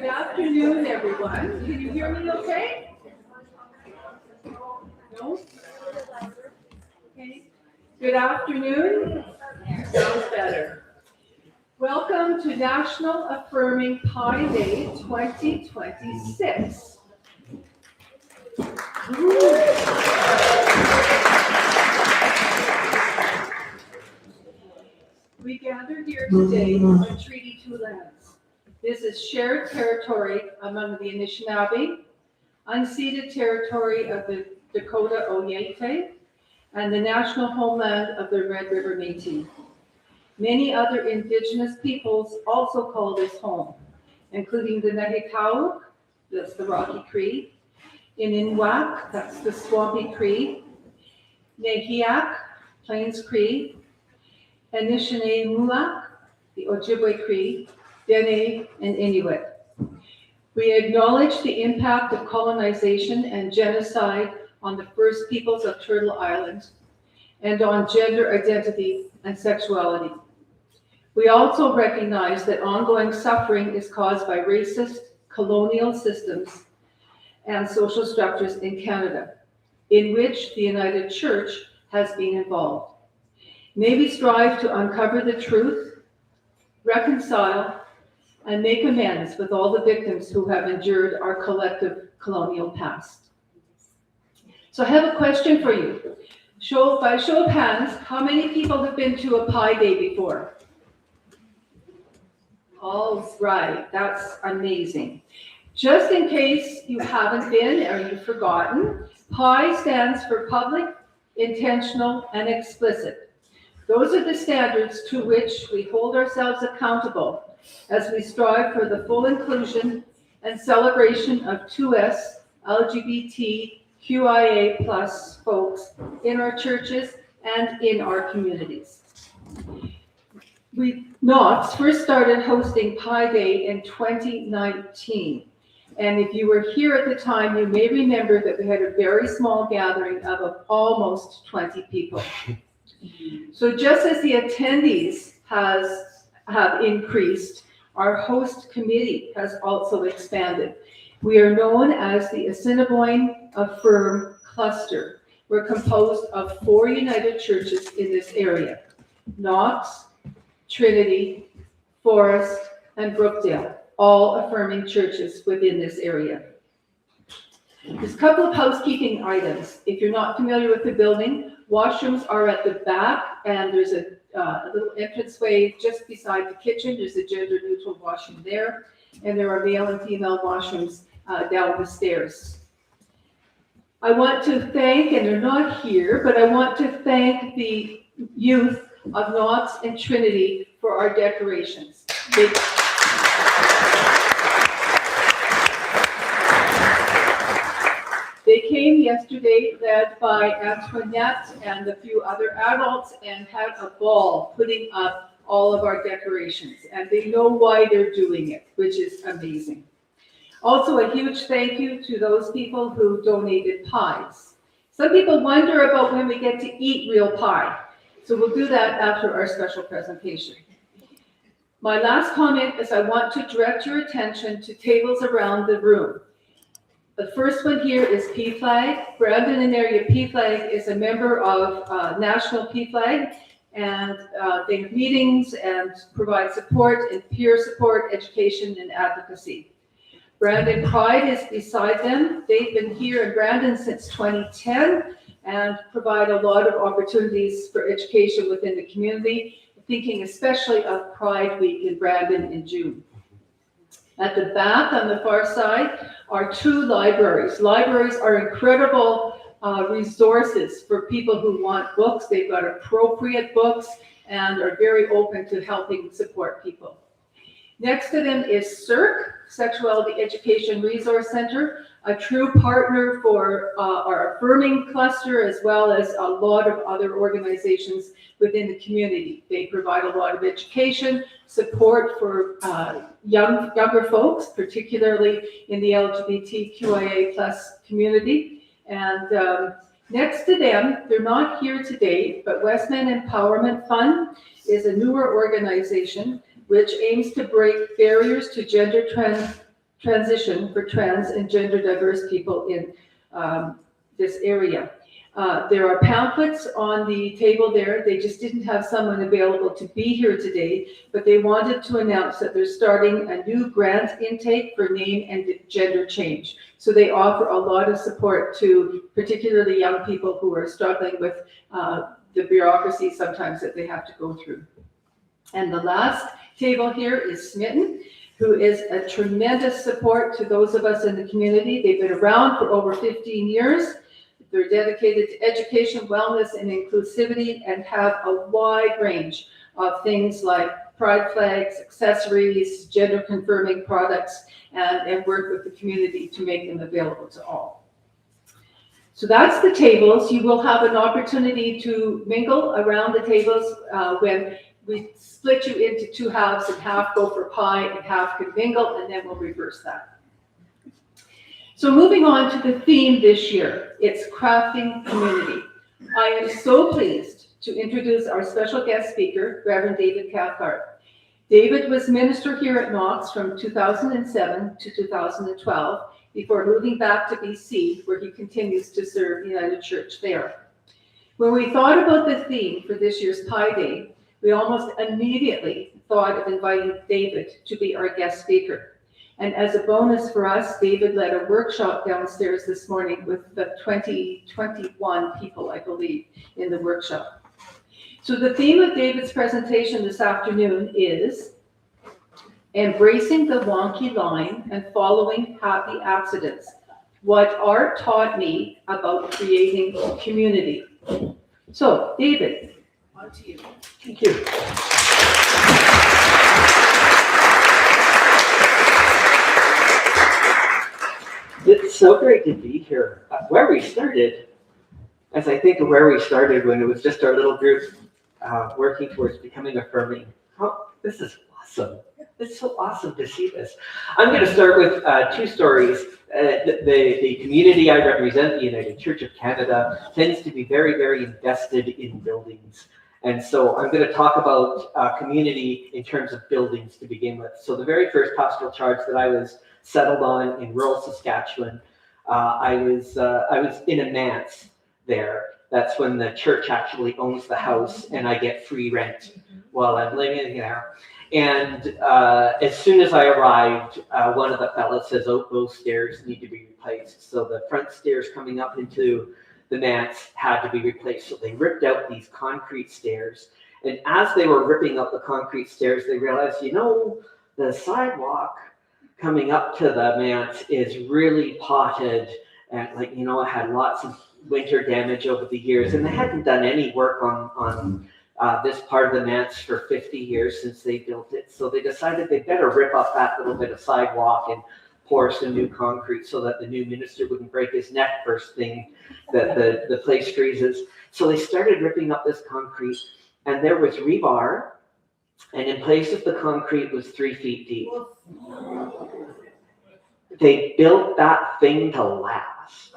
Good afternoon, everyone. Can you hear me okay? No? Okay. Good afternoon. Sounds better. Welcome to National Affirming Pi Day 2026. We gathered here today on Treaty 2 lands. This is shared territory among the Anishinaabe, unceded territory of the Dakota Oyeite, and the national homeland of the Red River Métis. Many other Indigenous peoples also call this home, including the Nehekau, that's the Rocky Cree, Ininwak, that's the Swampy Cree, Nehiak, Plains Cree, Anishinaabe, the Ojibwe Cree, Dene, and Inuit. We acknowledge the impact of colonization and genocide on the First Peoples of Turtle Island and on gender identity and sexuality. We also recognize that ongoing suffering is caused by racist colonial systems and social structures in Canada, in which the United Church has been involved. May we strive to uncover the truth, reconcile, and make amends with all the victims who have endured our collective colonial past. So I have a question for you. By show of hands, how many people have been to a Pi Day before? All right, that's amazing. Just in case you haven't been or you've forgotten, Pi stands for public, intentional, and explicit. Those are the standards to which we hold ourselves accountable as we strive for the full inclusion and celebration of 2S LGBTQIA+ folks in our churches and in our communities. Knox first started hosting Pi Day in 2019. And if you were here at the time, you may remember that we had a very small gathering of almost 20 people. So just as the attendees have increased, our host committee has also expanded. We are known as the Assiniboine Affirm Cluster. We're composed of 4 United churches in this area: Knox, Trinity, Forest, and Brookdale, all affirming churches within this area. There's a couple of housekeeping items. If you're not familiar with the building, washrooms are at the back, and there's a little entranceway just beside the kitchen. There's a gender-neutral washroom there, and there are male and female washrooms down the stairs. I want to thank, and they're not here, but I want to thank the youth of Knox and Trinity for our decorations. They came yesterday, led by Antoinette and a few other adults, and had a ball putting up all of our decorations. And they know why they're doing it, which is amazing. Also, a huge thank you to those people who donated pies. Some people wonder about when we get to eat real pie. So we'll do that after our special presentation. My last comment is I want to direct your attention to tables around the room. The first one here is PFLAG. Brandon and area PFLAG is a member of National PFLAG, and they have meetings and provide support and peer support, education, and advocacy. Brandon Pride is beside them. They've been here in Brandon since 2010 and provide a lot of opportunities for education within the community, thinking especially of Pride Week in Brandon in June. At the back on the far side are 2 libraries. Libraries are incredible resources for people who want books. They've got appropriate books and are very open to helping support people. Next to them is CERC, Sexuality Education Resource Center, a true partner for our Affirming cluster, as well as a lot of other organizations within the community. They provide a lot of education, support for younger folks, particularly in the LGBTQIA+ community. And next to them, they're not here today, but Westman Empowerment Fund is a newer organization which aims to break barriers to gender transition for trans and gender diverse people in this area. There are pamphlets on the table there. They just didn't have someone available to be here today, but they wanted to announce that they're starting a new grant intake for name and gender change. So they offer a lot of support to particularly young people who are struggling with the bureaucracy sometimes that they have to go through. And the last table here is Smitten, who is a tremendous support to those of us in the community. They've been around for over 15 years. They're dedicated to education, wellness, and inclusivity, and have a wide range of things like pride flags, accessories, gender-confirming products, and work with the community to make them available to all. So that's the tables. You will have an opportunity to mingle around the tables when we split you into two halves, and half go for pie and half can mingle, and then we'll reverse that. So moving on to the theme this year, it's Crafting Community. I am so pleased to introduce our special guest speaker, Reverend David Cathcart. David was minister here at Knox from 2007 to 2012, before moving back to BC, where he continues to serve United Church there. When we thought about the theme for this year's Pi Day, we almost immediately thought of inviting David to be our guest speaker. And as a bonus for us, David led a workshop downstairs this morning with the 21 people, I believe, in the workshop. So the theme of David's presentation this afternoon is Embracing the Wonky Line and Following Happy Accidents, What Art Taught Me About Creating Community. So, David, on to you. Thank you. It's so great to be here. Where we started, as I think of where we started when it was just our little group working towards becoming affirming. Oh, this is awesome. It's so awesome to see this. I'm going to start with two stories. The community I represent, the United Church of Canada, tends to be very, very invested in buildings. And so I'm going to talk about community in terms of buildings to begin with. So the very first pastoral charge that I was settled on in rural Saskatchewan, I was in a manse there. That's when the church actually owns the house and I get free rent while I'm living there. And as soon as I arrived, one of the fellas says, oh, those stairs need to be replaced. So the front stairs coming up into the manse had to be replaced. So they ripped out these concrete stairs. And as they were ripping out the concrete stairs, they realized, you know, the sidewalk coming up to the manse is really potted and, like, you know, it had lots of winter damage over the years. And they hadn't done any work on this part of the manse for 50 years since they built it. So they decided they better rip off that little bit of sidewalk and pour some new concrete so that the new minister wouldn't break his neck first thing that the place freezes. So they started ripping up this concrete, and there was rebar, and in places the concrete was 3 feet deep. They built that thing to last,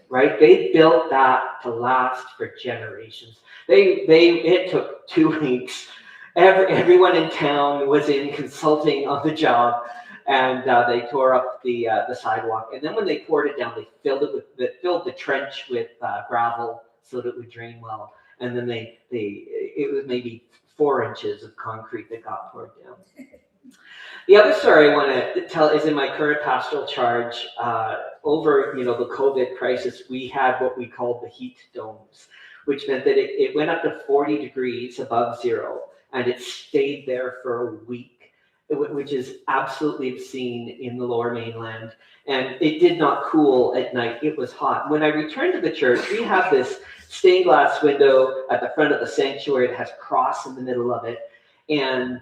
right? They built that to last for generations. It took 2 weeks. Everyone in town was in consulting on the job, and they tore up the sidewalk. And then when they poured it down, they filled the trench with gravel so that it would drain well. And then it was maybe 4 inches of concrete that got poured down. The other story I want to tell is in my current pastoral charge. Over the COVID crisis, we had what we called the heat domes, which meant that it went up to 40 degrees above zero, and it stayed there for a week, which is absolutely obscene in the Lower Mainland. And it did not cool at night. It was hot. When I returned to the church, we have this stained glass window at the front of the sanctuary that has a cross in the middle of it. And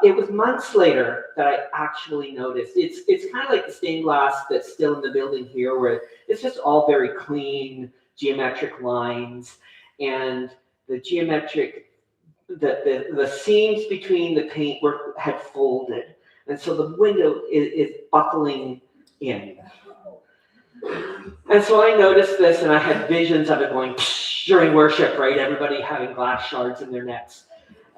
it was months later that I actually noticed. It's kind of like the stained glass that's still in the building here, where it's just all very clean, geometric lines, and the seams between the paint had folded, and so the window is buckling in. And so I noticed this, and I had visions of it going during worship, right? Everybody having glass shards in their necks.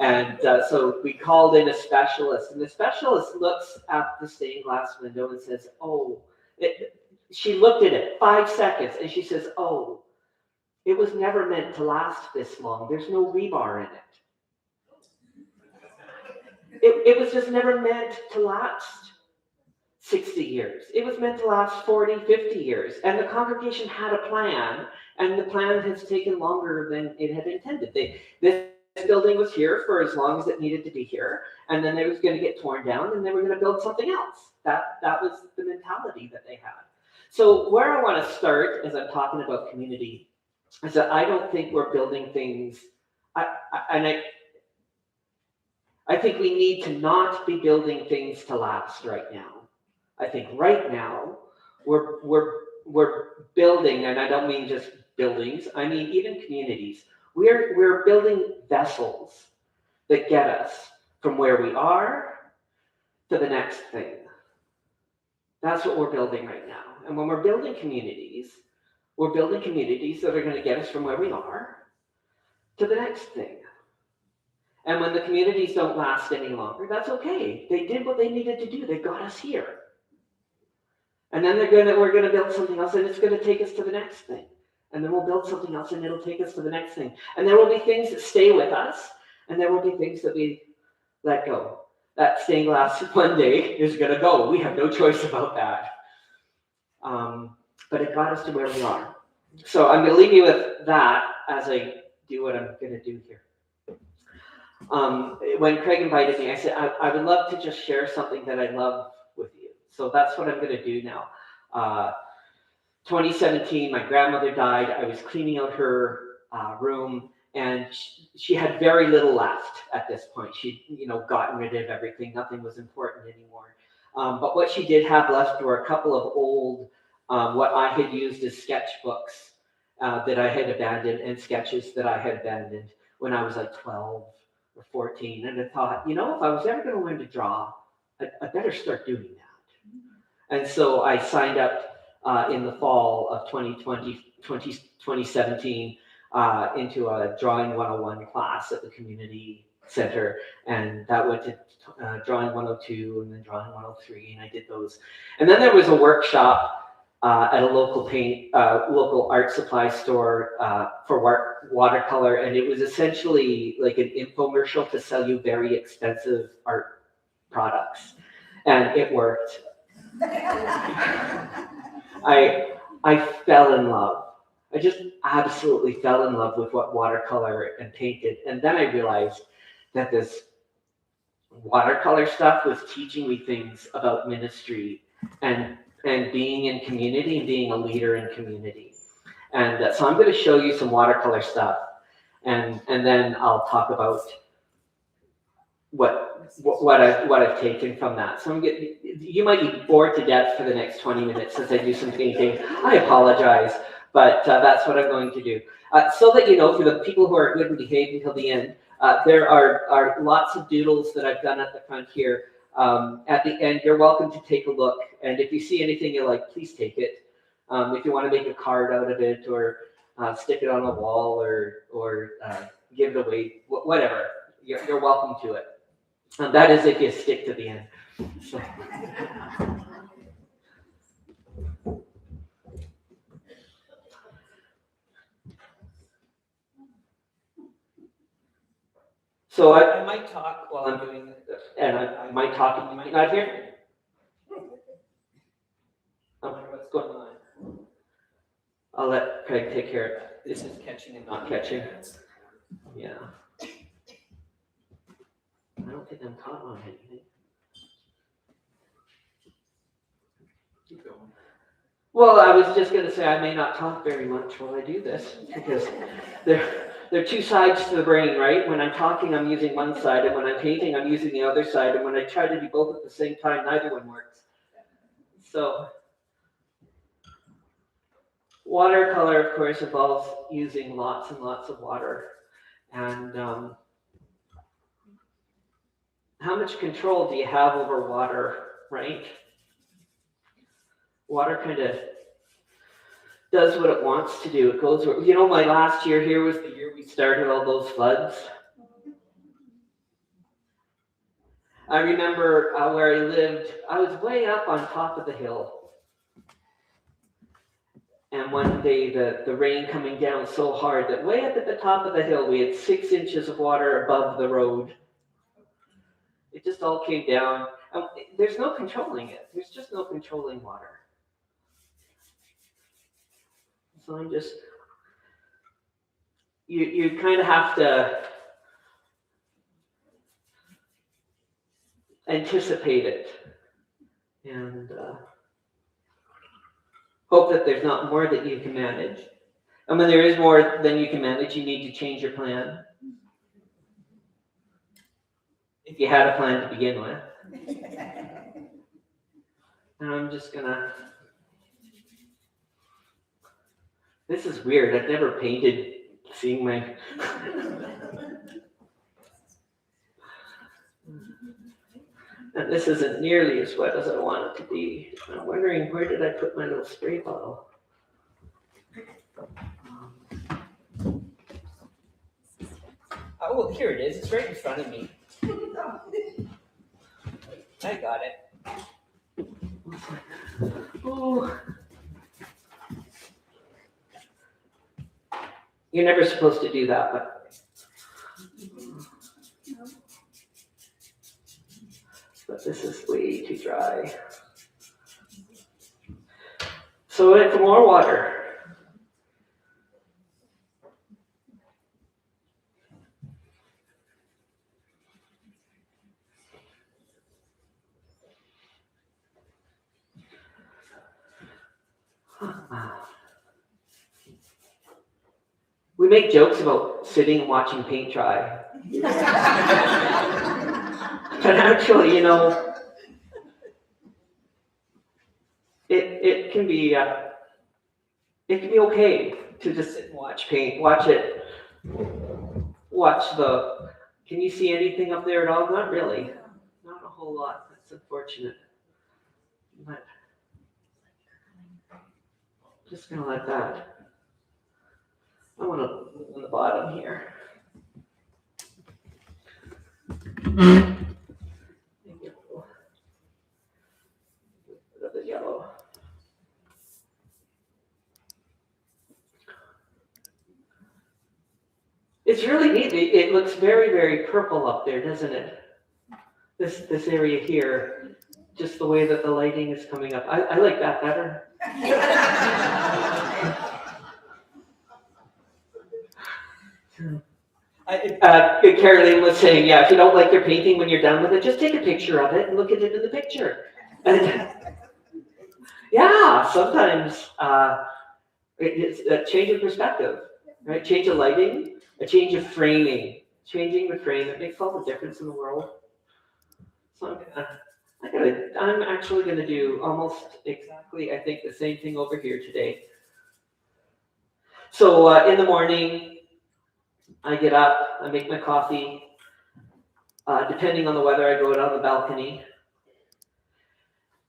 And so we called in a specialist, and the specialist looks at the stained glass window and says, she looked at it 5 seconds, and she says, oh, it was never meant to last this long. There's no rebar in it. It was just never meant to last 60 years. It was meant to last 40, 50 years. And the congregation had a plan, and the plan has taken longer than it had intended. This building was here for as long as it needed to be here, and then it was going to get torn down, and they were going to build something else. That was the mentality that they had. So where I want to start as I'm talking about community is that I don't think we're building things, I think we need to not be building things to last right now. I think right now we're building, and I don't mean just buildings, I mean even communities. We're building vessels that get us from where we are to the next thing. That's what we're building right now. And when we're building communities that are going to get us from where we are to the next thing. And when the communities don't last any longer, that's okay. They did what they needed to do. They got us here. And then we're going to build something else, and it's going to take us to the next thing. And then we'll build something else, and it'll take us to the next thing. And there will be things that stay with us, and there will be things that we let go. That stained glass one day is going to go. We have no choice about that. But it got us to where we are. So I'm going to leave you with that as I do what I'm going to do here. When Craig invited me, I said, I would love to just share something that I love with you. So that's what I'm going to do now. 2017, my grandmother died. I was cleaning out her room, and she had very little left at this point. She'd, gotten rid of everything. Nothing was important anymore. But what she did have left were a couple of old, what I had used as sketchbooks that I had abandoned, and sketches that I had abandoned when I was like 12 or 14. And I thought, if I was ever going to learn to draw, I better start doing that. And so I signed up in the fall of 2017 into a Drawing 101 class at the community center, and that went to Drawing 102 and then Drawing 103, and I did those. And then there was a workshop at a local art supply store for watercolor, and it was essentially like an infomercial to sell you very expensive art products, and it worked. I fell in love. I just absolutely fell in love with what watercolor and painted. And then I realized that this watercolor stuff was teaching me things about ministry and being in community and being a leader in community. And so I'm going to show you some watercolor stuff, and then I'll talk about what I've taken from that. So you might be bored to death for the next 20 minutes as I do some painting. I apologize, but that's what I'm going to do. So that for the people who are good and behaved until the end, there are lots of doodles that I've done at the front here. At the end, you're welcome to take a look, and if you see anything you like, please take it. If you want to make a card out of it, or stick it on a wall, or give it away, whatever, you're welcome to it. And that is if you stick to the end. So I might talk while I'm doing this, and I might talk and you might not hear. What's going on? I'll let Craig take care of that. This is catching and not catching. Yeah. I don't think I'm caught on anything. Keep going. Well, I was just going to say I may not talk very much while I do this, because there are two sides to the brain, right? When I'm talking, I'm using one side, and when I'm painting, I'm using the other side, and when I try to do both at the same time, neither one works. So watercolor, of course, involves using lots and lots of water, and how much control do you have over water, right? Water kind of does what it wants to do. It goes, my last year here was the year we started all those floods. I remember where I lived, I was way up on top of the hill. And one day the rain coming down so hard that way up at the top of the hill, we had 6 inches of water above the road. It just all came down. There's no controlling it. There's just no controlling water. So I'm just, you kind of have to anticipate it and hope that there's not more that you can manage. And when there is more than you can manage, you need to change your plan. If you had a plan to begin with. And I'm just gonna, this is weird. I've never painted seeing my, and this isn't nearly as wet as I want it to be. I'm wondering, where did I put my little spray bottle? Oh, well, here it is. It's right in front of me. I got it. Oh. You're never supposed to do that, but this is way too dry. So I went for more water. We make jokes about sitting and watching paint dry. But actually, you know, it can be okay to just sit and watch paint, watch it, watch the, can you see anything up there at all? Not really, not a whole lot. That's unfortunate. But just gonna let that. I want to look on the bottom here. Maybe a little bit of the yellow. It's really neat. It looks very, very purple up there, doesn't it? This area here, just the way that the lighting is coming up. I like that better. Caroline was saying, yeah, if you don't like your painting when you're done with it, just take a picture of it and look at it in the picture. And yeah, sometimes it's a change of perspective, right? Change of lighting, a change of framing. Changing the frame, it makes all the difference in the world. So I'm actually gonna do almost exactly, I think, the same thing over here today. So in the morning, I get up, I make my coffee. Depending on the weather, I go out on the balcony.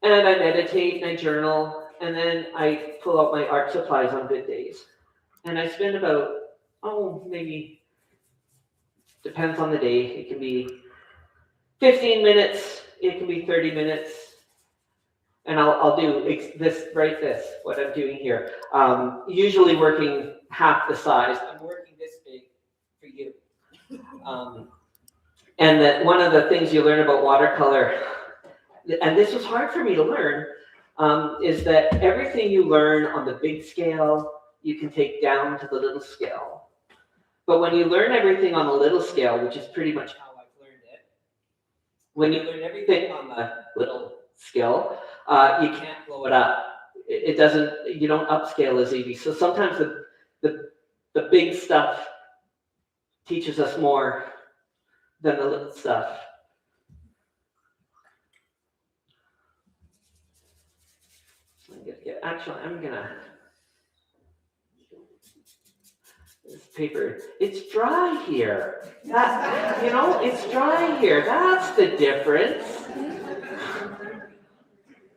And I meditate and I journal. And then I pull out my art supplies on good days. And I spend about, maybe, depends on the day. It can be 15 minutes, it can be 30 minutes. And I'll do this, what I'm doing here. Usually working half the size. I'm working this big for you. And that one of the things you learn about watercolor, and this was hard for me to learn, is that everything you learn on the big scale, you can take down to the little scale. But when you learn everything on the little scale, which is pretty much how I've learned it, when you learn everything on the little scale, you can't blow it up. It doesn't, you don't upscale as easy. So sometimes the big stuff teaches us more than the little stuff. So I'm gonna, this paper, it's dry here. It's dry here. That's the difference.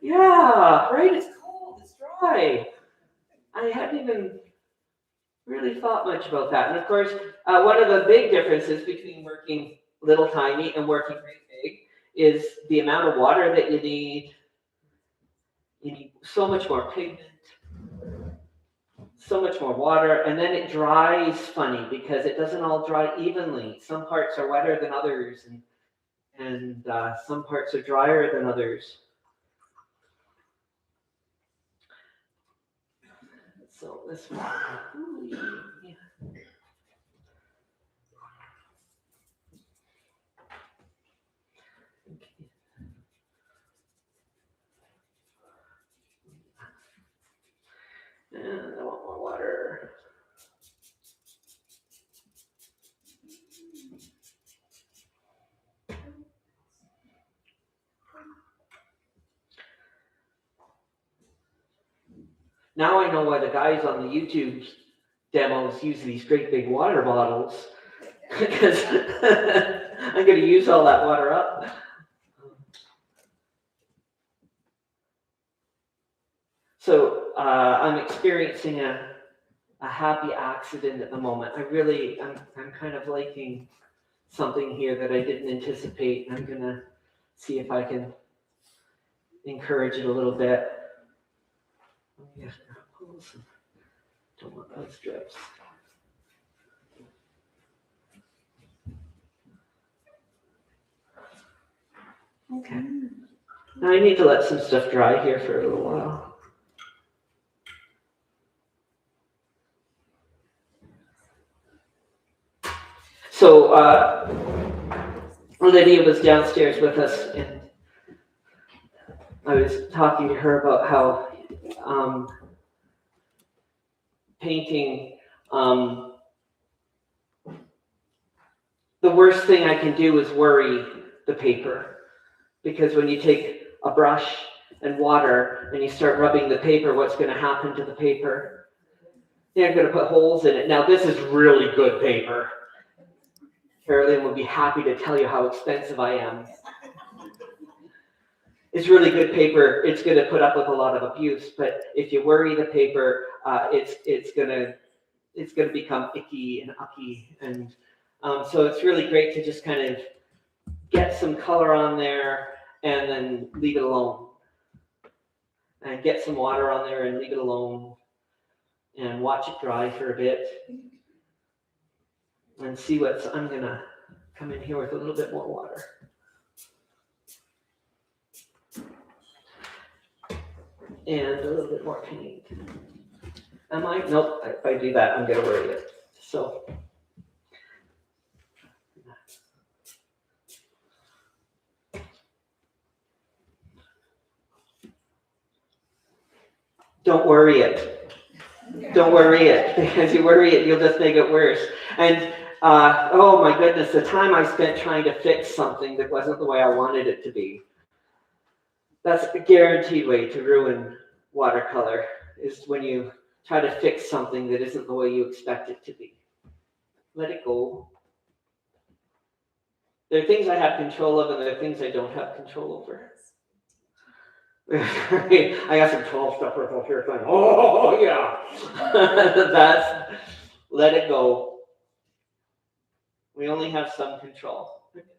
Yeah, right, it's cold, it's dry. I hadn't even really thought much about that. And of course, one of the big differences between working little tiny and working great big is the amount of water that you need. You need so much more pigment, so much more water, and then it dries funny because it doesn't all dry evenly. Some parts are wetter than others, and some parts are drier than others. So this one, yeah. And I want more water. Now I know why the guys on the YouTube demos use these great big water bottles, because I'm going to use all that water up. So I'm experiencing a happy accident at the moment. I'm kind of liking something here that I didn't anticipate. I'm going to see if I can encourage it a little bit. Yeah, don't want those drips. Okay. Now I need to let some stuff dry here for a little while. So Lydia was downstairs with us, and I was talking to her about how painting, the worst thing I can do is worry the paper. Because when you take a brush and water and you start rubbing the paper, what's going to happen to the paper? They're going to put holes in it. Now, this is really good paper. Carolyn will be happy to tell you how expensive I am. It's really good paper. It's going to put up with a lot of abuse, but if you worry the paper, it's going to become icky and ucky, and so it's really great to just kind of get some color on there and then leave it alone, and get some water on there and leave it alone, and watch it dry for a bit, and see I'm going to come in here with a little bit more water. And a little bit more paint. Nope, if I do that, I'm going to worry it. So, don't worry it. Don't worry it, because you worry it, you'll just make it worse. And oh my goodness, the time I spent trying to fix something that wasn't the way I wanted it to be. That's a guaranteed way to ruin watercolor, is when you try to fix something that isn't the way you expect it to be. Let it go. There are things I have control of, and there are things I don't have control over. I got some 12 stuff right here saying, oh yeah. That's, let it go. We only have some control.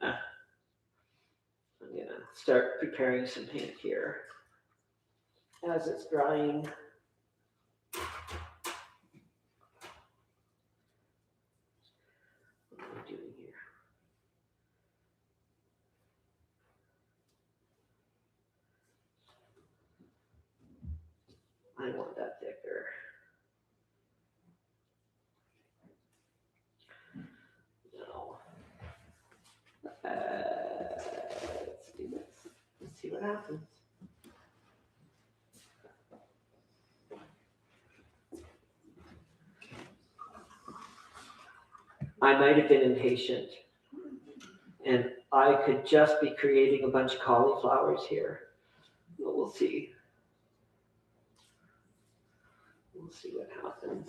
I'm gonna start preparing some paint here as it's drying. What am I doing here? I want that thicker. No. Let's do this. Let's see what happens. I might have been impatient, and I could just be creating a bunch of cauliflowers here. But we'll see. We'll see what happens.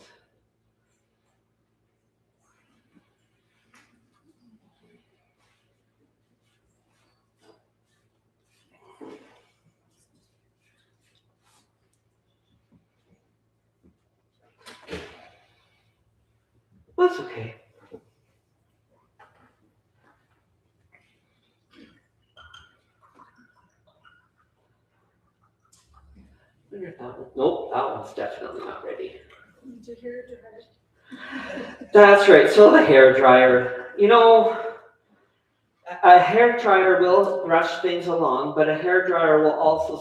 That's okay. I wonder if that one, nope, that one's definitely not ready. Need your hair dried. That's right, so the hair dryer. You know, a hair dryer will rush things along, but a hair dryer will also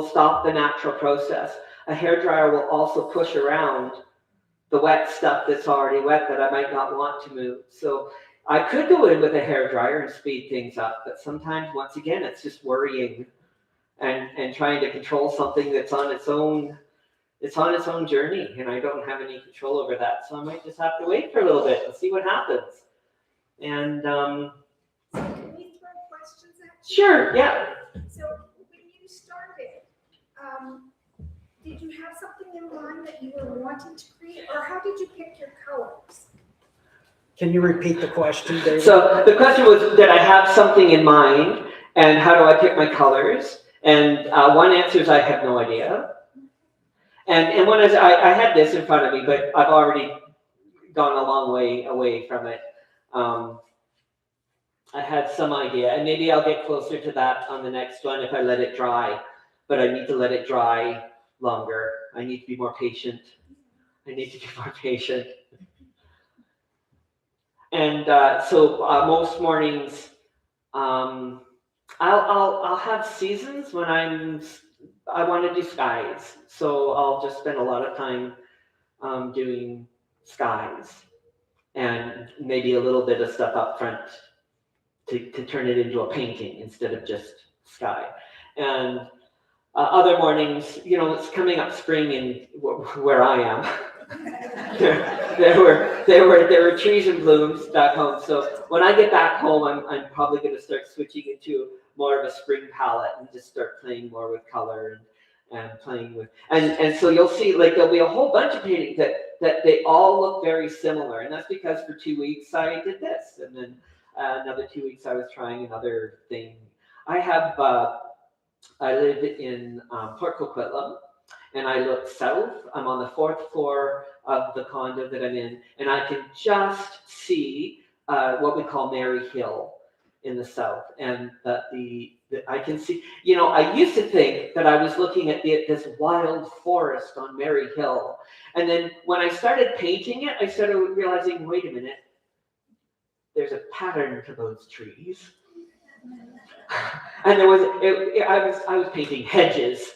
stop the natural process. A hair dryer will also push around the wet stuff that's already wet that I might not want to move. So I could go in with a hair dryer and speed things up, but sometimes, once again, it's just worrying and trying to control something that's on its own. It's on its own journey, and I don't have any control over that. So I might just have to wait for a little bit and see what happens. And So can we throw questions at you? sure, yeah. So when you started, did you have something in mind that you were wanting to create, or how did you pick your colors? Can you repeat the question, David? So the question was, did I have something in mind, and how do I pick my colors? And one answer is I have no idea. And one is I had this in front of me, but I've already gone a long way away from it. I had some idea, and maybe I'll get closer to that on the next one if I let it dry. But I need to let it dry longer. I need to be more patient. And so most mornings, I'll have seasons when I want to do skies. So I'll just spend a lot of time doing skies and maybe a little bit of stuff up front to turn it into a painting instead of just sky. And other mornings, you know, it's coming up spring in where I am. there were trees and blooms back home. So when I get back home, I'm probably going to start switching into more of a spring palette and just start playing more with color and playing with, and so you'll see, like, there'll be a whole bunch of paintings that they all look very similar, and that's because for 2 weeks I did this, and then another 2 weeks I was trying another thing. I live in Port Coquitlam, and I look south. I'm on the 4th floor of the condo that I'm in, and I can just see what we call Mary Hill in the south, and I can see, you know, I used to think that I was looking at this wild forest on Mary Hill, and then when I started painting it, I started realizing, wait a minute, there's a pattern to those trees. And I was painting hedges.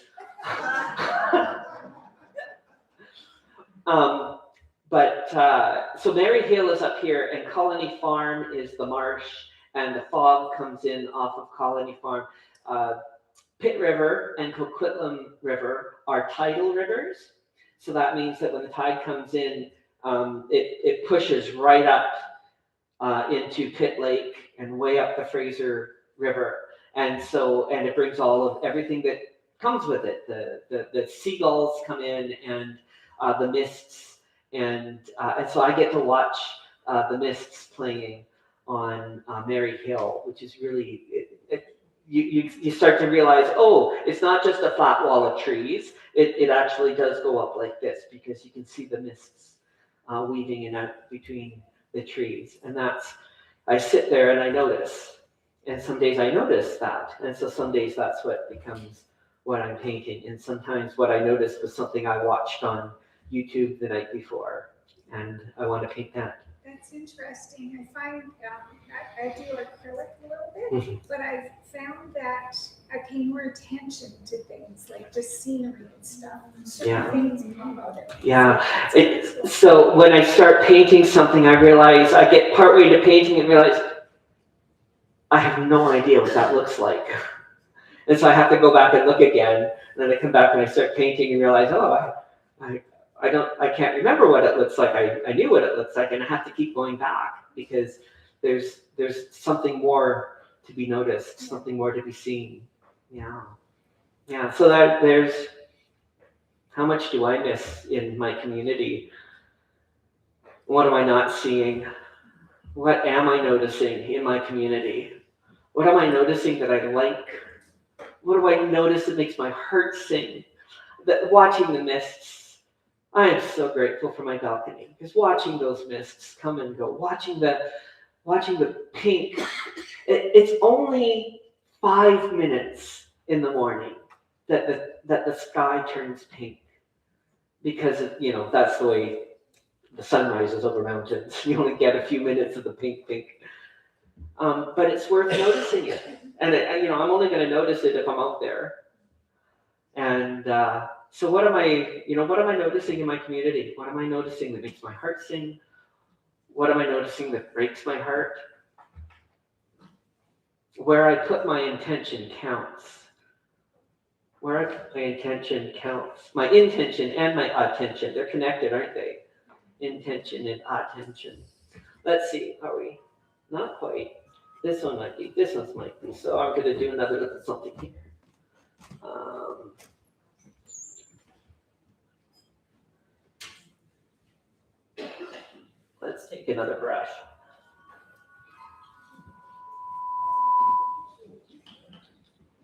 So Mary Hill is up here, and Colony Farm is the marsh, and the fog comes in off of Colony Farm. Pitt River and Coquitlam River are tidal rivers. So that means that when the tide comes in, it pushes right up into Pitt Lake and way up the Fraser River. And it brings all of everything that comes with it. The seagulls come in, and the mists, and so I get to watch the mists playing on Mary Hill, which is really, you start to realize, oh, it's not just a flat wall of trees. It actually does go up like this, because you can see the mists weaving in out between the trees. And I sit there and I notice. And some days I notice that. And so some days that's what becomes what I'm painting. And sometimes what I noticed was something I watched on YouTube the night before, and I want to paint that. That's interesting. I find I do acrylic a little bit, but I've found that I pay more attention to things like just scenery and stuff. Certain things about it. Yeah. So when I start painting something, I realize I get partway to painting and realize I have no idea what that looks like. And so I have to go back and look again. And then I come back and I start painting and realize, oh, I can't remember what it looks like. I knew what it looks like, and I have to keep going back, because there's something more to be noticed, something more to be seen. Yeah. So there's, how much do I miss in my community? What am I not seeing? What am I noticing in my community? What am I noticing that I like? What do I notice that makes my heart sing? That watching the mists, I am so grateful for my balcony, because watching those mists come and go, watching the pink, it's only 5 minutes in the morning that the sky turns pink because that's the way the sun rises over mountains. You only get a few minutes of the pink. But it's worth noticing it, and I'm only going to notice it if I'm out there. And so what am I noticing in my community? What am I noticing that makes my heart sing? What am I noticing that breaks my heart? Where I put my intention counts. Where I put my intention counts. My intention and my attention, they're connected, aren't they? Intention and attention. Let's see, are we? Not quite. This one might be. This one's might be. So I'm going to do another look at something here. Let's take another brush.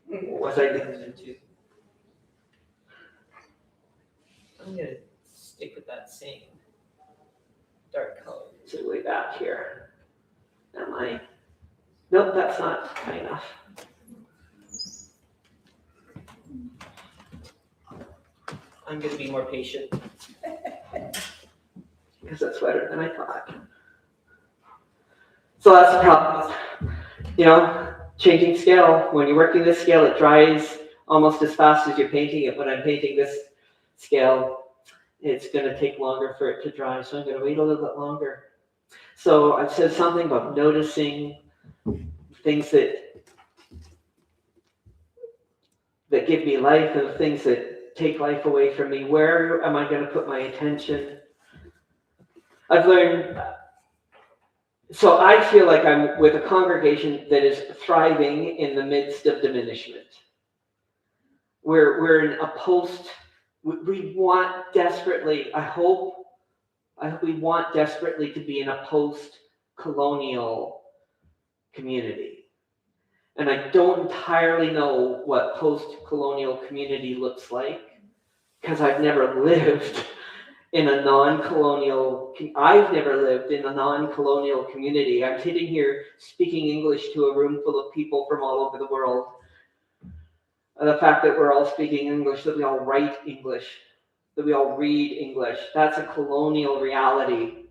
Was I doing too? I'm gonna stick with that same dark color. So way back here. Am I? Nope, that's not high enough. I'm gonna be more patient. Because it's wetter than I thought. So that's the problem. Changing scale. When you're working this scale, it dries almost as fast as you're painting it. When I'm painting this scale, it's going to take longer for it to dry. So I'm going to wait a little bit longer. So I've said something about noticing things that give me life and things that take life away from me. Where am I going to put my attention? I've learned, so I feel like I'm with a congregation that is thriving in the midst of diminishment. We're in a we want desperately, I hope we want desperately to be in a post-colonial community. And I don't entirely know what post-colonial community looks like because I've never lived in a non-colonial, I've never lived in a non-colonial community. I'm sitting here speaking English to a room full of people from all over the world. The fact that we're all speaking English, that we all write English, that we all read English, that's a colonial reality.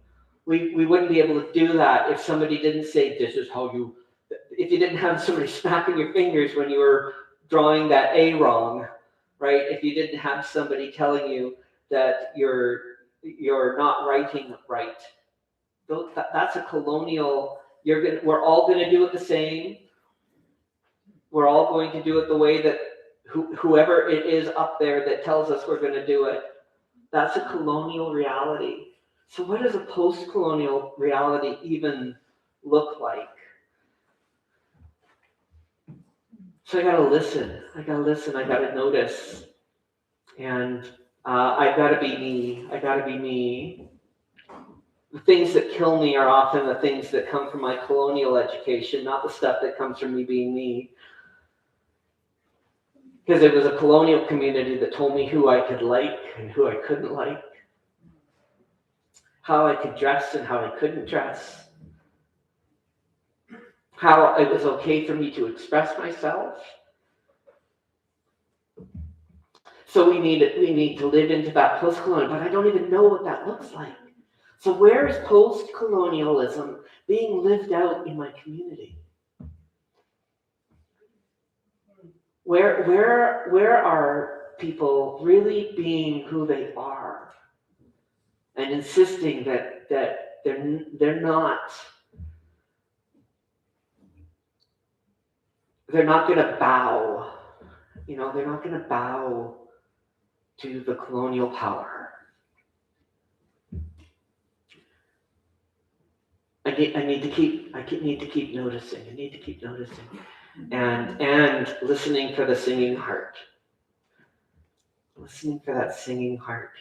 We wouldn't be able to do that if somebody didn't say, this is how you, if you didn't have somebody snapping your fingers when you were drawing that A wrong, right? If you didn't have somebody telling you that you're not writing right. That's a colonial, we're all going to do it the same. We're all going to do it the way that whoever it is up there that tells us we're going to do it. That's a colonial reality. So what does a post-colonial reality even look like? So I got to listen. I got to notice. And I've got to be me. The things that kill me are often the things that come from my colonial education, not the stuff that comes from me being me. Because it was a colonial community that told me who I could like and who I couldn't like, how I could dress and how I couldn't dress, how it was okay for me to express myself. So we need to live into that post-colonial, but I don't even know what that looks like. So where is post-colonialism being lived out in my community? Where are people really being who they are and insisting that they're not going to bow, they're not going to bow to the colonial power. I need to keep noticing. And listening for the singing heart. Listening for that singing heart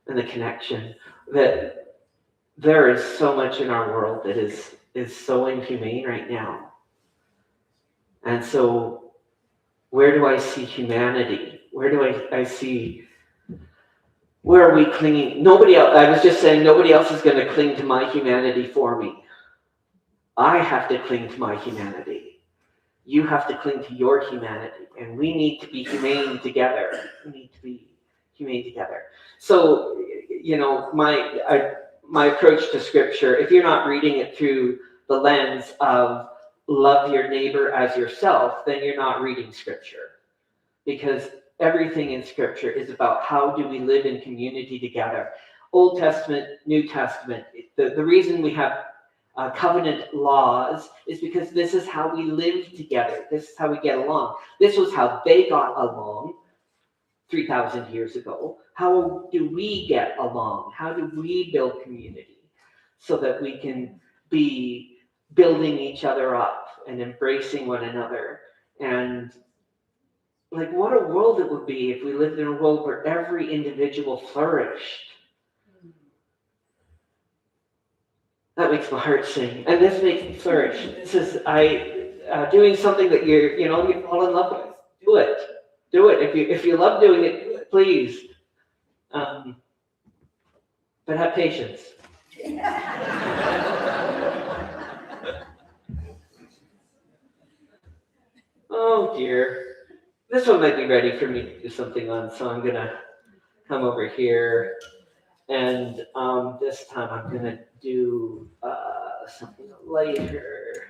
and the connection. That there is so much in our world that is so inhumane right now. And so where do I see humanity? Where do I see, where are we clinging? Nobody else, I was just saying, nobody else is going to cling to my humanity for me. I have to cling to my humanity. you have to cling to your humanity, and we need to be humane together. So, my approach to scripture, if you're not reading it through the lens of love your neighbor as yourself, then you're not reading scripture. Because everything in scripture is about how do we live in community together. Old Testament, New Testament. The reason we have covenant laws is because this is how we live together. This is how we get along. This was how they got along 3,000 years ago. How do we get along? How do we build community so that we can be building each other up and embracing one another? And like, what a world it would be if we lived in a world where every individual flourished. That makes my heart sing, and this makes me flourish. This is doing something that you fall in love with. Do it. If you love doing it, please. But have patience. Oh dear. This one might be ready for me to do something on, so I'm gonna come over here, and this time I'm gonna do something lighter.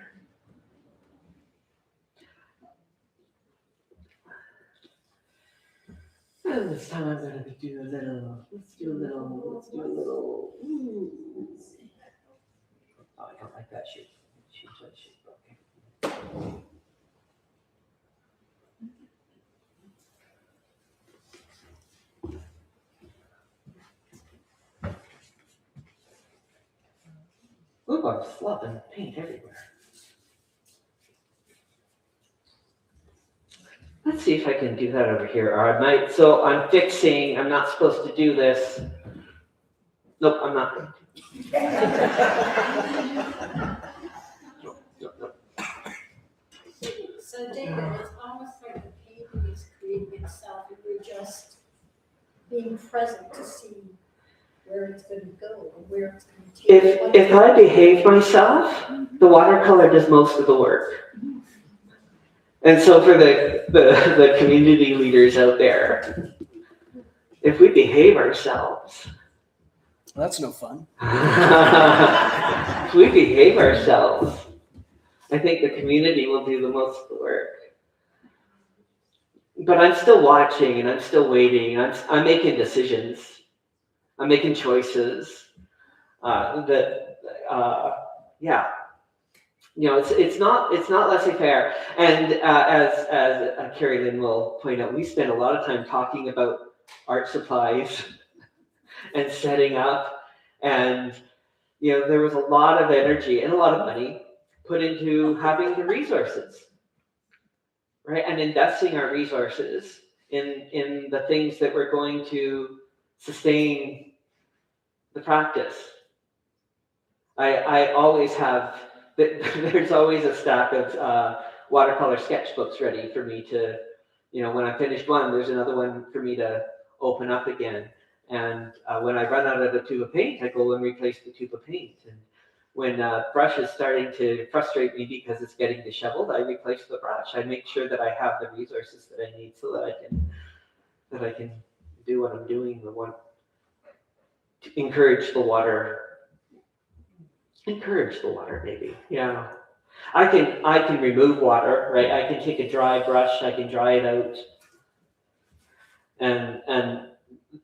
And this time I'm gonna do a little. Let's do a little. Ooh. Oh, I don't like that shape. Change that shape. Okay. Ooh, I'm slopping paint everywhere. Let's see if I can do that over here. Or I might, so I'm not supposed to do this. Nope, I'm not. Nope. So David, it's almost like the painting is creating itself, and we're just being present to see where it's going to go, or where it's going to take. If I behave myself, the watercolor does most of the work. And so for the community leaders out there, if we behave ourselves, Well, that's no fun. if we behave ourselves, I think the community will do the most of the work. But I'm still watching and I'm still waiting. I'm making decisions. I'm making choices. It's not laissez-faire. And as Carrie Lynn will point out, we spend a lot of time talking about art supplies and setting up, and there was a lot of energy and a lot of money put into having the resources, right? And investing our resources in the things that were going to sustain the practice. I always have, there's always a stack of watercolor sketchbooks ready for me to, when I finish one, there's another one for me to open up again. And when I run out of the tube of paint, I go and replace the tube of paint. And when brush is starting to frustrate me because it's getting disheveled, I replace the brush. I make sure that I have the resources that I need so that I can do what I'm doing. I want to encourage the water. Encourage the water, maybe. Yeah. I can remove water, right? I can take a dry brush, I can dry it out, and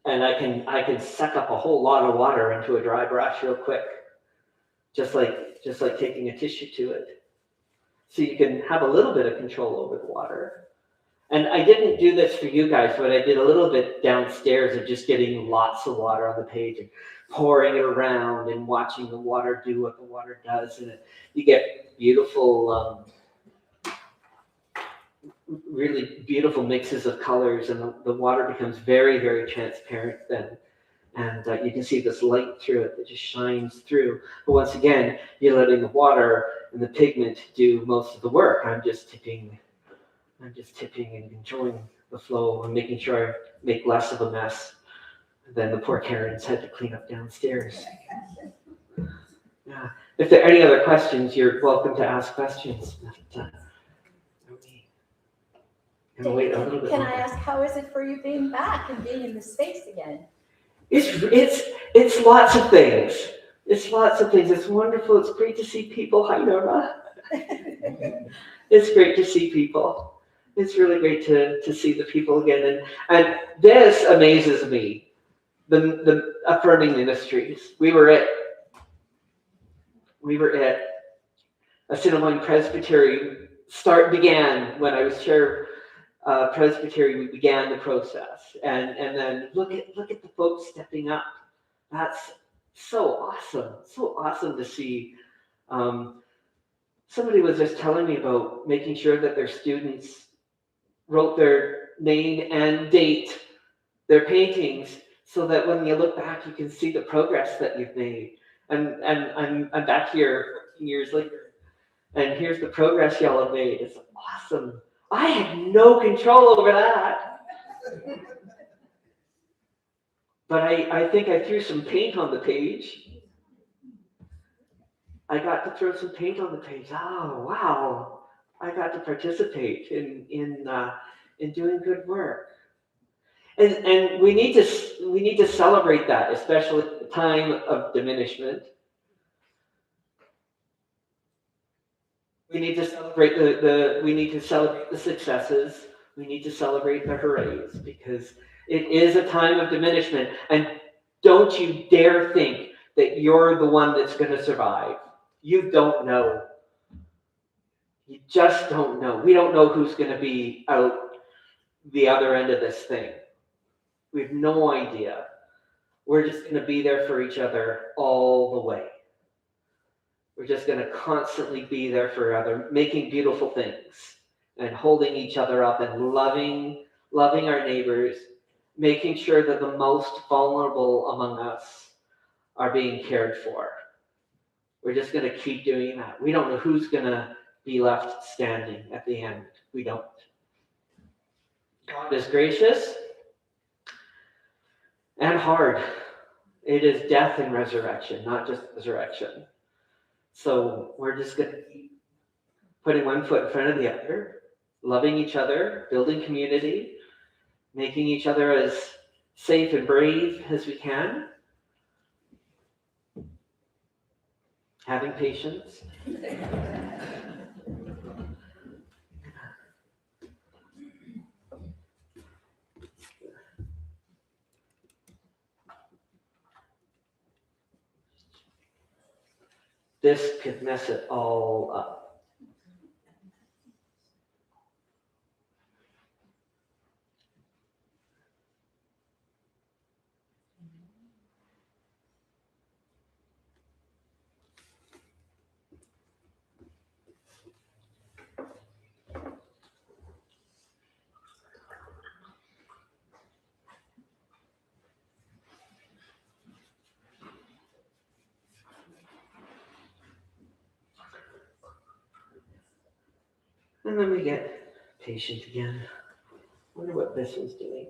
I can suck up a whole lot of water into a dry brush real quick, just like taking a tissue to it. So you can have a little bit of control over the water. And I didn't do this for you guys, but I did a little bit downstairs of just getting lots of water on the page and pouring it around and watching the water do what the water does. And you get beautiful, really beautiful mixes of colors, and the water becomes very, very transparent then. And you can see this light through it that just shines through. But once again, you're letting the water and the pigment do most of the work. I'm just tipping and enjoying the flow and making sure I make less of a mess than the poor Karens had to clean up downstairs. Yeah. If there are any other questions, you're welcome to ask questions. And wait a little bit Can I longer. ask, how is it for you being back and being in the space again? It's lots of things. It's lots of things. It's wonderful. It's great to see people. Hi, Norma. It's great to see people. It's really great to see the people again. And this amazes me. The Affirming Ministries. We were at Assiniboine Presbytery began when I was chair Presbytery. We began the process, and then look at the folks stepping up. That's so awesome to see. Somebody was just telling me about making sure that their students wrote their name and date their paintings, so that when you look back, you can see the progress that you've made. And I'm back here 14 years later, and here's the progress y'all have made. It's awesome. I had no control over that. But I think I threw some paint on the page. I got to throw some paint on the page. Oh, wow. I got to participate in doing good work. And we need to celebrate that, especially at the time of diminishment. We need to celebrate the successes. We need to celebrate the hoorays, because it is a time of diminishment. And don't you dare think that you're the one that's going to survive. You don't know. You just don't know. We don't know who's going to be out the other end of this thing. We have no idea. We're just going to be there for each other all the way. We're just going to constantly be there for other, making beautiful things and holding each other up and loving our neighbors, making sure that the most vulnerable among us are being cared for. We're just going to keep doing that. We don't know who's going to be left standing at the end. We don't. God is gracious and hard. It is death and resurrection, not just resurrection. So we're just going to keep putting one foot in front of the other, loving each other, building community, making each other as safe and brave as we can, having patience. This could mess it all up. And then we get patient again. Wonder what this one's doing.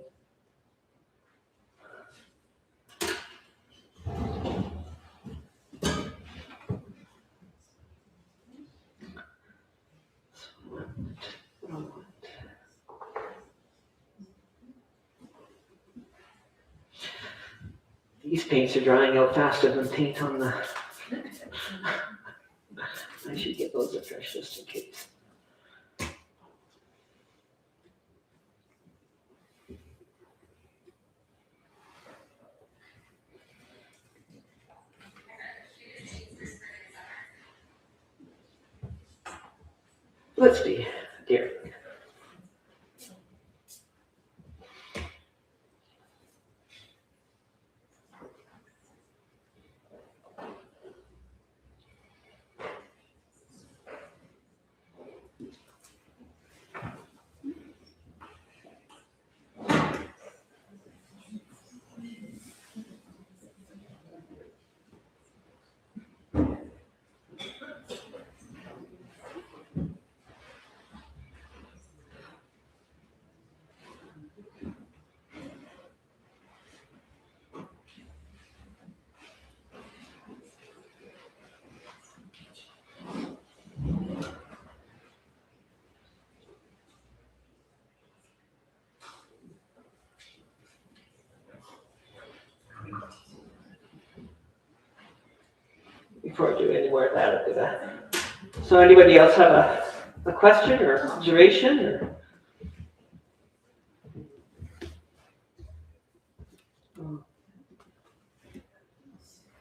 These paints are drying out faster than paint on the... I should get those afresh just in case. Let's be dear. before I do any more of that, I'll do that. So anybody else have a question or observation or?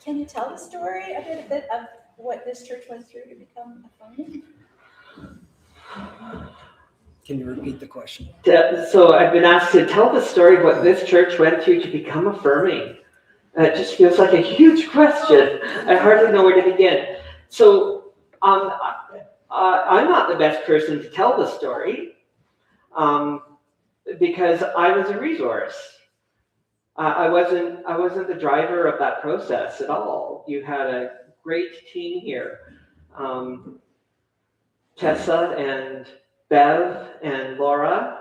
Can you tell the story a bit of what this church went through to become affirming? Can you repeat the question? So I've been asked to tell the story of what this church went through to become affirming. It just feels like a huge question. I hardly know where to begin. So I'm not the best person to tell the story because I was a resource. I wasn't the driver of that process at all. You had a great team here. Tessa and Bev and Laura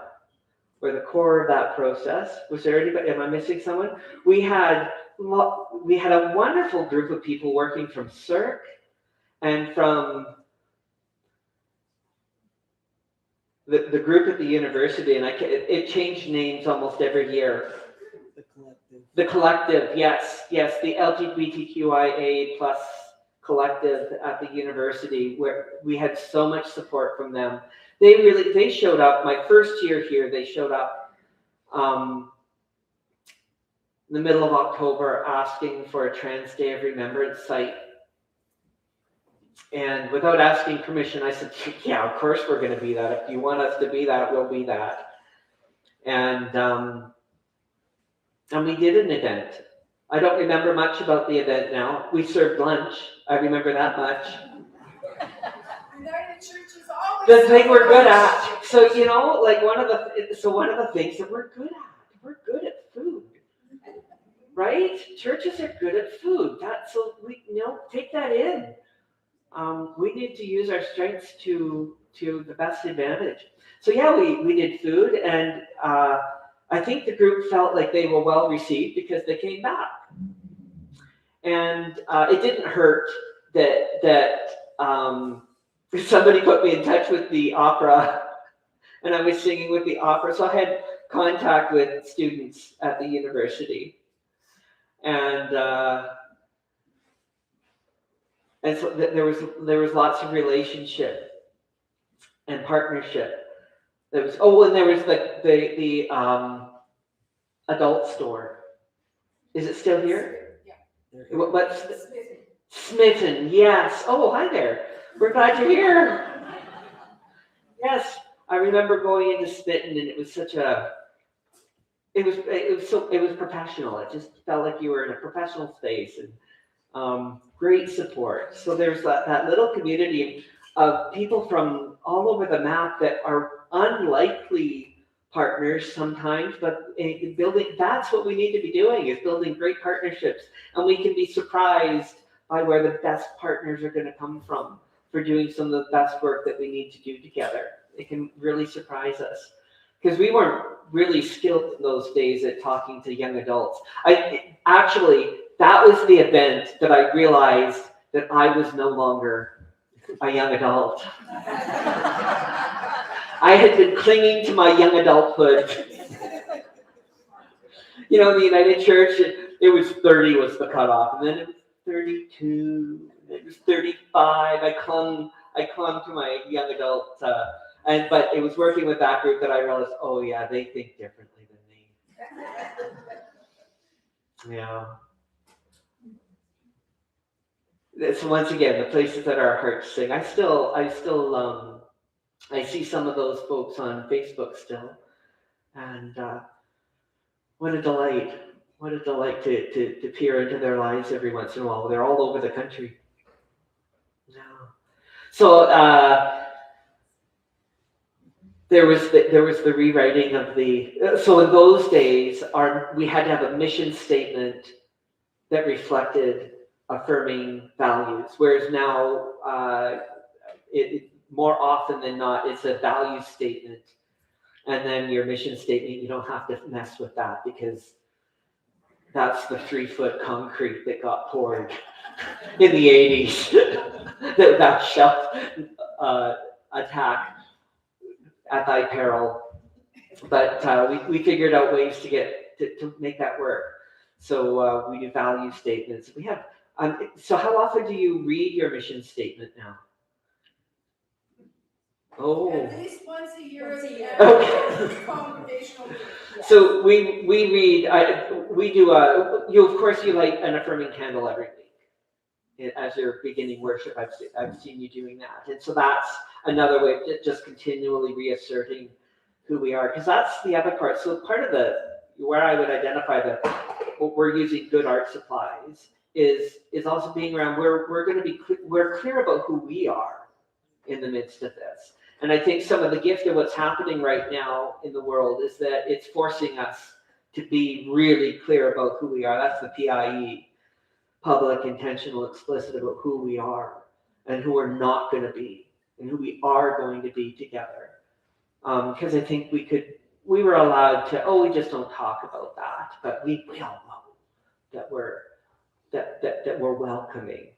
were the core of that process. Was there anybody? Am I missing someone? We had a wonderful group of people working from CIRC and from the group at the university, and it changed names almost every year. The collective, yes, the LGBTQIA plus collective at the university, where we had so much support from them. They showed up. My first year here, they showed up in the middle of October asking for a Trans Day of Remembrance site. And without asking permission, I said, yeah, of course we're going to be that. If you want us to be that, we'll be that. And we did an event. I don't remember much about the event now. We served lunch. I remember that much. The thing we're good at. So, you know, like one of the things that we're good at food. Right? Churches are good at food. So we take that in. We need to use our strengths to the best advantage. So yeah, we did food, and I think the group felt like they were well received because they came back. And it didn't hurt that somebody put me in touch with the opera, and I was singing with the opera. So I had contact with students at the university, and so there was lots of relationship and partnership. There was and there was the adult store. Is it still here? Yeah. What's Smitten? Yes. Oh, hi there. We're glad you're here. Yes, I remember going into Smitten, and it was such a. It was professional. It just felt like you were in a professional space, and great support. So there's that little community of people from all over the map that are unlikely partners sometimes, but that's what we need to be doing, is building great partnerships. And we can be surprised by where the best partners are going to come from for doing some of the best work that we need to do together. It can really surprise us, because we weren't really skilled in those days at talking to young adults. That was the event that I realized that I was no longer a young adult. I had been clinging to my young adulthood. You know, in the United Church, it was 30 was the cutoff, and then it was 32, and it was 35. I clung to my young adult, but it was working with that group that I realized, oh yeah, they think differently than me. Yeah. So once again, the places that our hearts sing. I see some of those folks on Facebook still, and what a delight! What a delight to peer into their lives every once in a while. They're all over the country. Yeah. So there was the rewriting of the. So in those days, we had to have a mission statement that reflected affirming values, whereas now more often than not, it's a value statement, and then your mission statement, you don't have to mess with that, because that's the 3-foot concrete that got poured in the 80s. that shall attack at thy peril. But we figured out ways to make that work. So we do value statements. We have So how often do you read your mission statement now? Oh. At least once a year. Once a year. Okay. Congregational meeting. So we read, we do of course you light an affirming candle every week as you're beginning worship. I've seen you doing that. And so that's another way of just continually reasserting who we are, because that's the other part. So part of where I would identify what we're using good art supplies is also being around where we're clear about who we are in the midst of this. And I think some of the gift of what's happening right now in the world is that it's forcing us to be really clear about who we are. That's the PIE, public, intentional, explicit, about who we are and who we're not going to be and who we are going to be together. Because I think we were allowed to, we just don't talk about that, but we all know that we're welcoming.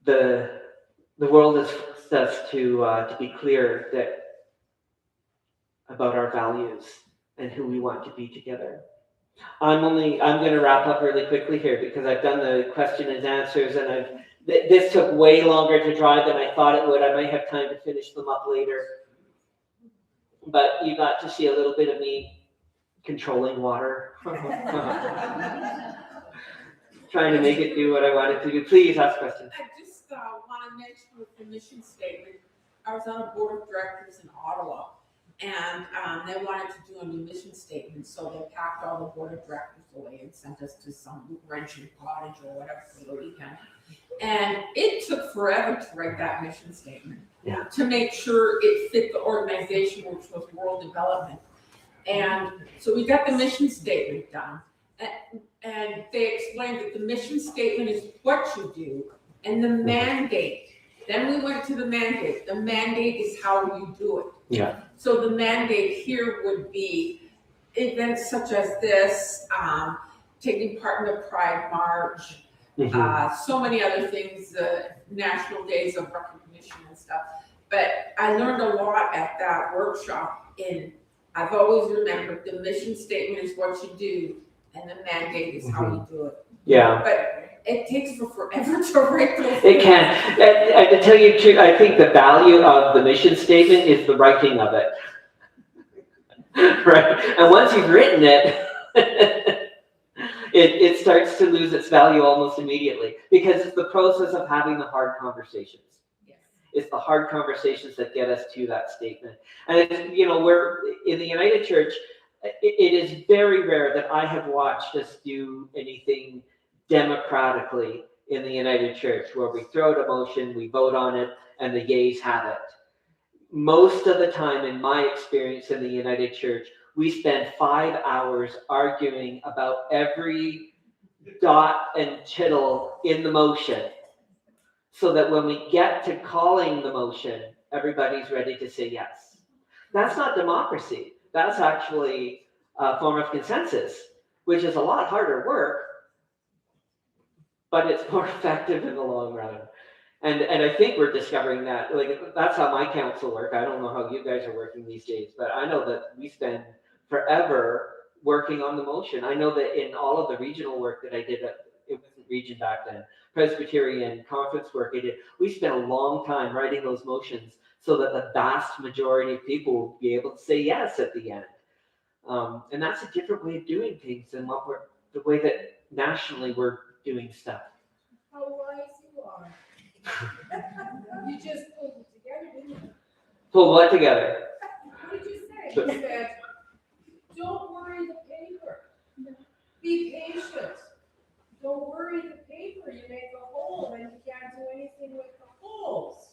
The world has forced us to be clear about our values and who we want to be together. I'm going to wrap up really quickly here because I've done the question and answers, and this took way longer to drive than I thought it would. I might have time to finish them up later, but you got to see a little bit of me controlling water. Trying to make it do what I want it to do. Please ask questions. I just want to mention with the mission statement, I was on a board of directors in Ottawa, and they wanted to do a new mission statement, so they packed all the board of directors away and sent us to some wrenching cottage or whatever for the weekend. And it took forever to write that mission statement, to make sure it fit the organization, which was world development. And so we got the mission statement done. And they explained that the mission statement is what you do, and the mandate. Then we went to the mandate. The mandate is how you do it. Yeah. So the mandate here would be events such as this, taking part in the Pride March, so many other things, national days of recognition and stuff. But I learned a lot at that workshop. I've always remembered the mission statement is what you do, and the mandate is how you do it. Yeah. But it takes forever to write those. It can. And to tell you the truth, I think the value of the mission statement is the writing of it. Right? And once you've written it, it starts to lose its value almost immediately, because it's the process of having the hard conversations. Yes. It's the hard conversations that get us to that statement. And it's, we're in the United Church. It is very rare that I have watched us do anything democratically in the United Church where we throw out a motion, we vote on it, and the yeas have it. Most of the time, in my experience in the United Church, we spend 5 hours arguing about every dot and tittle in the motion, so that when we get to calling the motion, everybody's ready to say yes. That's not democracy. That's actually a form of consensus, which is a lot harder work, but it's more effective in the long run. And I think we're discovering that. That's how my council work. I don't know how you guys are working these days, but I know that we spend forever working on the motion. I know that in all of the regional work that I did, it wasn't region back then, Presbyterian conference work I did, we spent a long time writing those motions so that the vast majority of people will be able to say yes at the end. And that's a different way of doing things than the way that nationally we're doing stuff. How wise you are. You just pulled it together, didn't you? Pull what together? What did you say? You said, don't worry the paper. Be patient. Don't worry the paper. You make a hole and you can't do anything with the holes.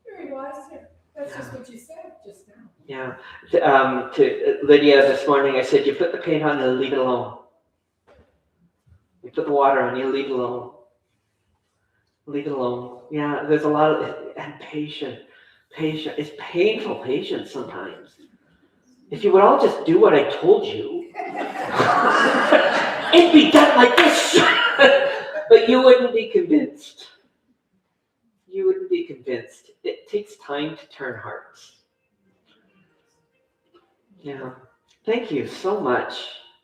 Very wise here. That's just what you said just now. Yeah. To Lydia this morning, I said, you put the paint on and leave it alone. You put the water on, you leave it alone. Leave it alone. Yeah, there's a lot of, and patient. It's painful patience sometimes. If you would all just do what I told you, it'd be done like this. But you wouldn't be convinced. You wouldn't be convinced. It takes time to turn hearts. Yeah. Thank you so much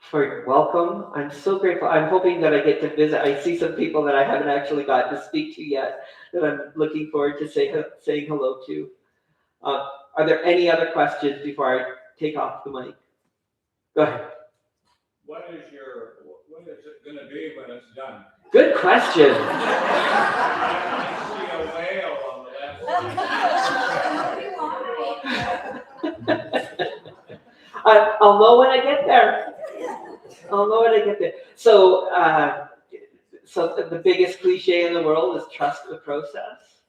for welcome. I'm so grateful. I'm hoping that I get to visit. I see some people that I haven't actually gotten to speak to yet that I'm looking forward to saying hello to. Are there any other questions before I take off the mic? Go ahead. What is it gonna be when it's done? Good question. I see a whale on the left. I'll know when I get there. So, so the biggest cliche in the world is trust the process.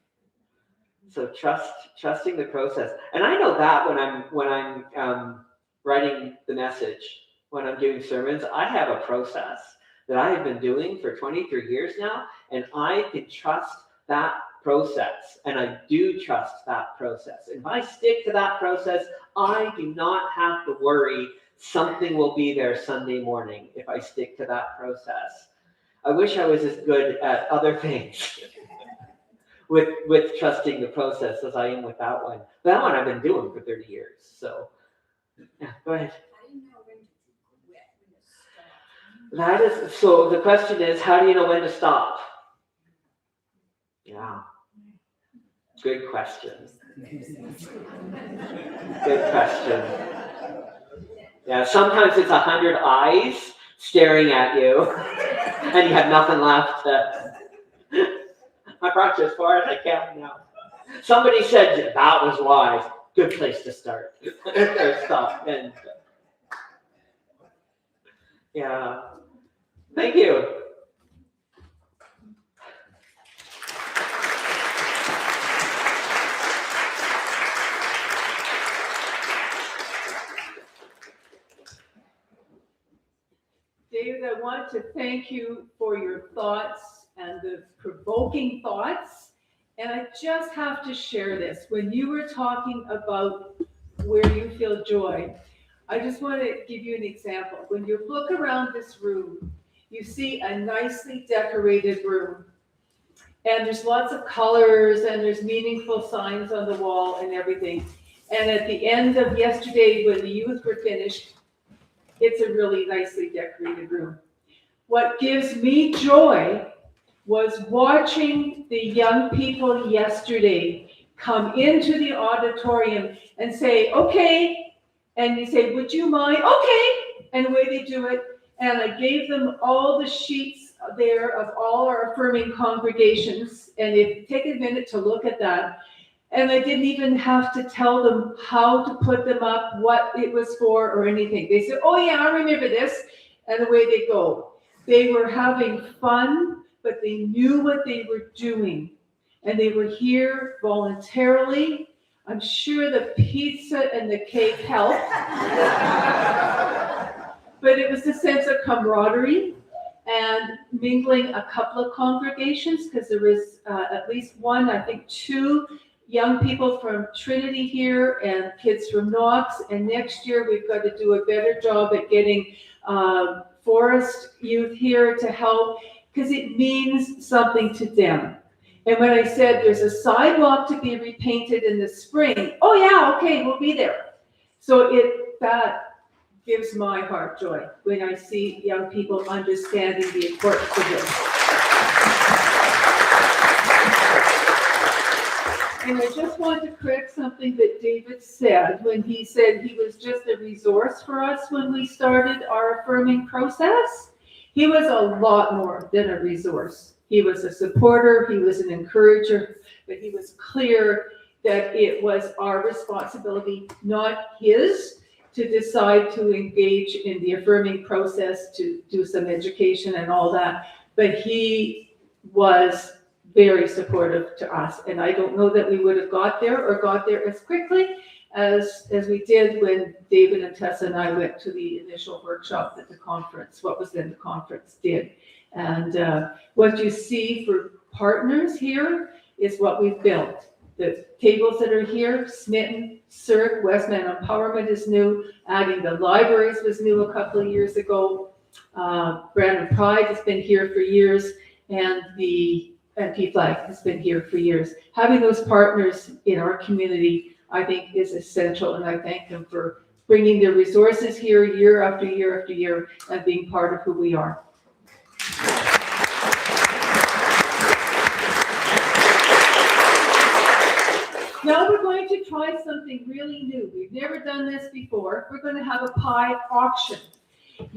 So trusting the process. And I know that when I'm writing the message, when I'm doing sermons, I have a process that I have been doing for 23 years now, and I can trust that process, and I do trust that process. And if I stick to that process, I do not have to worry something will be there Sunday morning if I stick to that process. I wish I was as good at other things with trusting the process as I am with that one. That one I've been doing for 30 years. So, yeah, go ahead. How do you know when to quit, when to stop? So the question is, how do you know when to stop? Yeah. Good question. Good question. Yeah, sometimes it's 100 eyes staring at you, and you have nothing left. I brought you as far as I can now. Somebody said that was wise. Good place to start. Stop. And yeah. Thank you. David, I want to thank you for your thoughts and the provoking thoughts. And I just have to share this. When you were talking about where you feel joy, I just want to give you an example. When you look around this room, you see a nicely decorated room. And there's lots of colors and there's meaningful signs on the wall and everything. And at the end of yesterday, when the youth were finished, it's a really nicely decorated room. What gives me joy was watching the young people yesterday come into the auditorium and say, okay, and you say, would you mind? Okay, and the way they do it. And I gave them all the sheets there of all our affirming congregations. And if you take a minute to look at that, and I didn't even have to tell them how to put them up, what it was for, or anything. They said, oh yeah, I remember this, and away they go. They were having fun, but they knew what they were doing. And they were here voluntarily. I'm sure the pizza and the cake helped. But it was a sense of camaraderie and mingling a couple of congregations, because there was at least one, I think 2 young people from Trinity here and kids from Knox. And next year we've got to do a better job at getting forest youth here to help, because it means something to them. And when I said there's a sidewalk to be repainted in the spring, oh yeah, okay, we'll be there. So that gives my heart joy when I see young people understanding the importance of this. And I just want to correct something that David said when he said he was just a resource for us when we started our affirming process. He was a lot more than a resource. He was a supporter, he was an encourager, but he was clear that it was our responsibility, not his, to decide to engage in the affirming process, to do some education and all that. But he was very supportive to us. And I don't know that we would have got there as quickly as we did when David and Tessa and I went to the initial workshop that the conference, what was then the conference, did. And what you see for partners here is what we've built. The tables that are here, Smitten, CERC, Westman Empowerment is new. Adding the libraries was new a couple of years ago. Brandon Pride has been here for years, and the P-Flag has been here for years. Having those partners in our community, I think, is essential, and I thank them for bringing their resources here year after year after year and being part of who we are. Now we're going to try something really new. We've never done this before. We're going to have a pie auction.